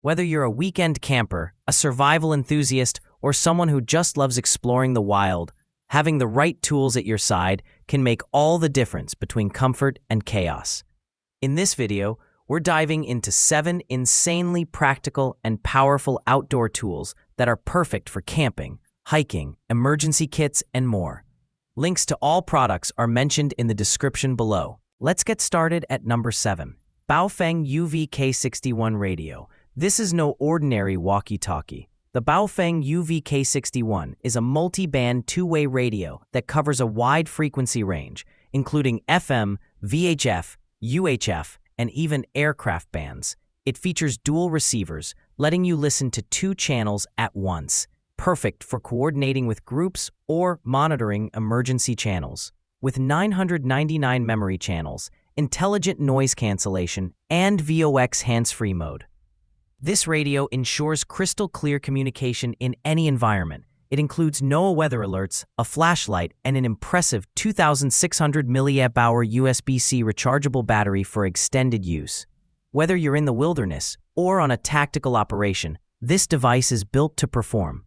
Whether you're a weekend camper, a survival enthusiast, or someone who just loves exploring the wild, having the right tools at your side can make all the difference between comfort and chaos. In this video, we're diving into 7 insanely practical and powerful outdoor tools that are perfect for camping, hiking, emergency kits, and more. Links to all products are mentioned in the description below. Let's get started at number 7. Baofeng UV-K61 Radio. This is no ordinary walkie-talkie. The Baofeng UV-K61 is a multi-band two-way radio that covers a wide frequency range, including FM, VHF, UHF, and even aircraft bands. It features dual receivers, letting you listen to 2 channels at once, perfect for coordinating with groups or monitoring emergency channels. With 999 memory channels, intelligent noise cancellation, and VOX hands-free mode. This radio ensures crystal clear communication in any environment. It includes NOAA weather alerts, a flashlight, and an impressive 2,600 mAh USB-C rechargeable battery for extended use. Whether you're in the wilderness or on a tactical operation, this device is built to perform.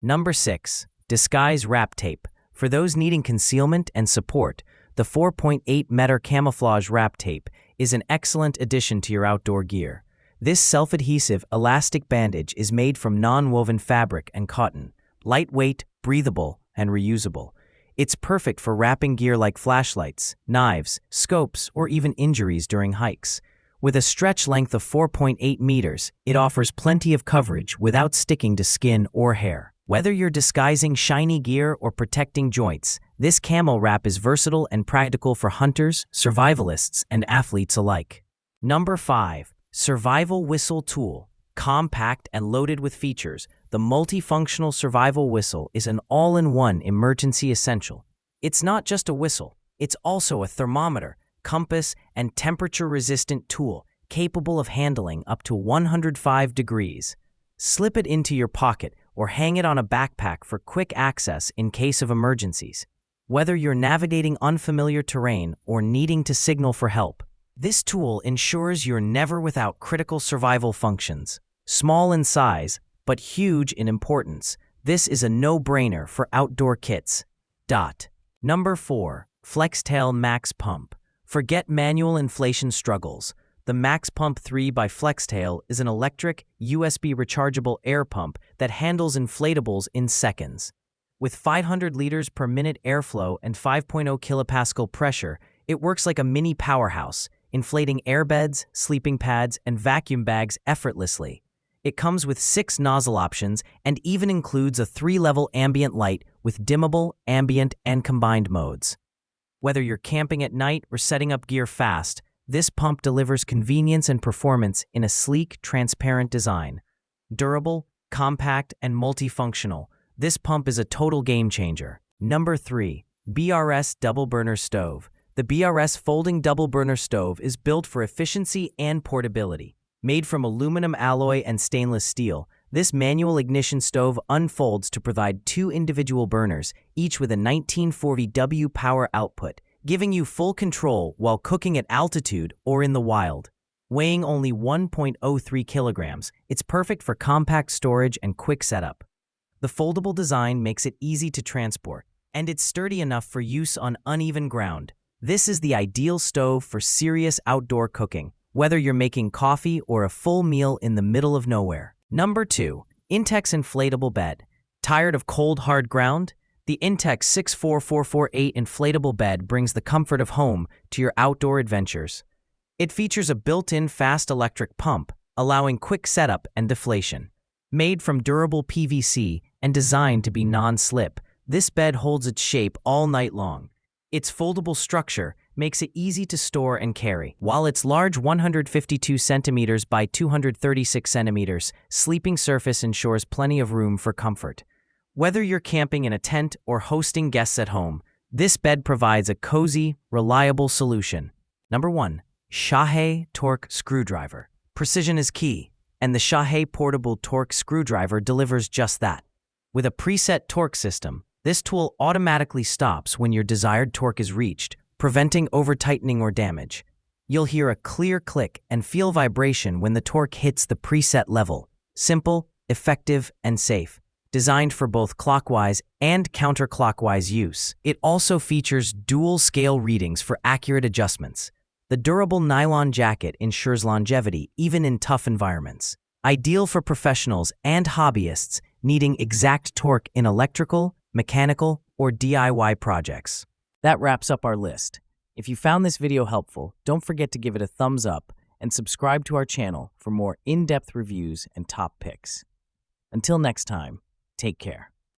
Number 6. Disguise Wrap Tape. For those needing concealment and support, the 4.8-meter camouflage wrap tape is an excellent addition to your outdoor gear. This self-adhesive elastic bandage is made from non-woven fabric and cotton, lightweight, breathable, and reusable. It's perfect for wrapping gear like flashlights, knives, scopes, or even injuries during hikes. With a stretch length of 4.8 meters, it offers plenty of coverage without sticking to skin or hair. Whether you're disguising shiny gear or protecting joints, this camo wrap is versatile and practical for hunters, survivalists, and athletes alike. Number 5. Survival Whistle Tool. Compact and loaded with features, the multifunctional survival whistle is an all-in-one emergency essential. It's not just a whistle, it's also a thermometer, compass, and temperature-resistant tool capable of handling up to 105 degrees. Slip it into your pocket or hang it on a backpack for quick access in case of emergencies. Whether you're navigating unfamiliar terrain or needing to signal for help, this tool ensures you're never without critical survival functions. Small in size, but huge in importance, this is a no-brainer for outdoor kits. Number 4. FLEXTAIL MAX Pump. Forget manual inflation struggles. The Max Pump 3 by FLEXTAIL is an electric, USB rechargeable air pump that handles inflatables in seconds. With 500 liters per minute airflow and 5.0 kilopascal pressure, it works like a mini powerhouse, inflating airbeds, sleeping pads, and vacuum bags effortlessly. It comes with 6 nozzle options and even includes a 3-level ambient light with dimmable, ambient, and combined modes. Whether you're camping at night or setting up gear fast, this pump delivers convenience and performance in a sleek, transparent design. Durable, compact, and multifunctional, this pump is a total game changer. Number 3. BRS Double Burner Stove. The BRS Folding Double Burner Stove is built for efficiency and portability. Made from aluminum alloy and stainless steel, this manual ignition stove unfolds to provide 2 individual burners, each with a 1940W power output, giving you full control while cooking at altitude or in the wild. Weighing only 1.03 kilograms, it's perfect for compact storage and quick setup. The foldable design makes it easy to transport, and it's sturdy enough for use on uneven ground. This is the ideal stove for serious outdoor cooking, whether you're making coffee or a full meal in the middle of nowhere. Number 2. Intex Inflatable Bed. Tired of cold, hard ground? The Intex 64448 Inflatable Bed brings the comfort of home to your outdoor adventures. It features a built-in fast electric pump, allowing quick setup and deflation. Made from durable PVC and designed to be non-slip, this bed holds its shape all night long. Its foldable structure makes it easy to store and carry, while its large 152 centimeters by 236 centimeters sleeping surface ensures plenty of room for comfort. Whether you're camping in a tent or hosting guests at home, this bed provides a cozy, reliable solution. Number 1. SHAHE Torque Screwdriver. Precision is key, and the SHAHE Portable Torque Screwdriver delivers just that. With a preset torque system, this tool automatically stops when your desired torque is reached, preventing over-tightening or damage. You'll hear a clear click and feel vibration when the torque hits the preset level. Simple, effective, and safe. Designed for both clockwise and counterclockwise use. It also features dual scale readings for accurate adjustments. The durable nylon jacket ensures longevity even in tough environments. Ideal for professionals and hobbyists needing exact torque in electrical, mechanical, or DIY projects. That wraps up our list. If you found this video helpful, don't forget to give it a thumbs up and subscribe to our channel for more in-depth reviews and top picks. Until next time, take care.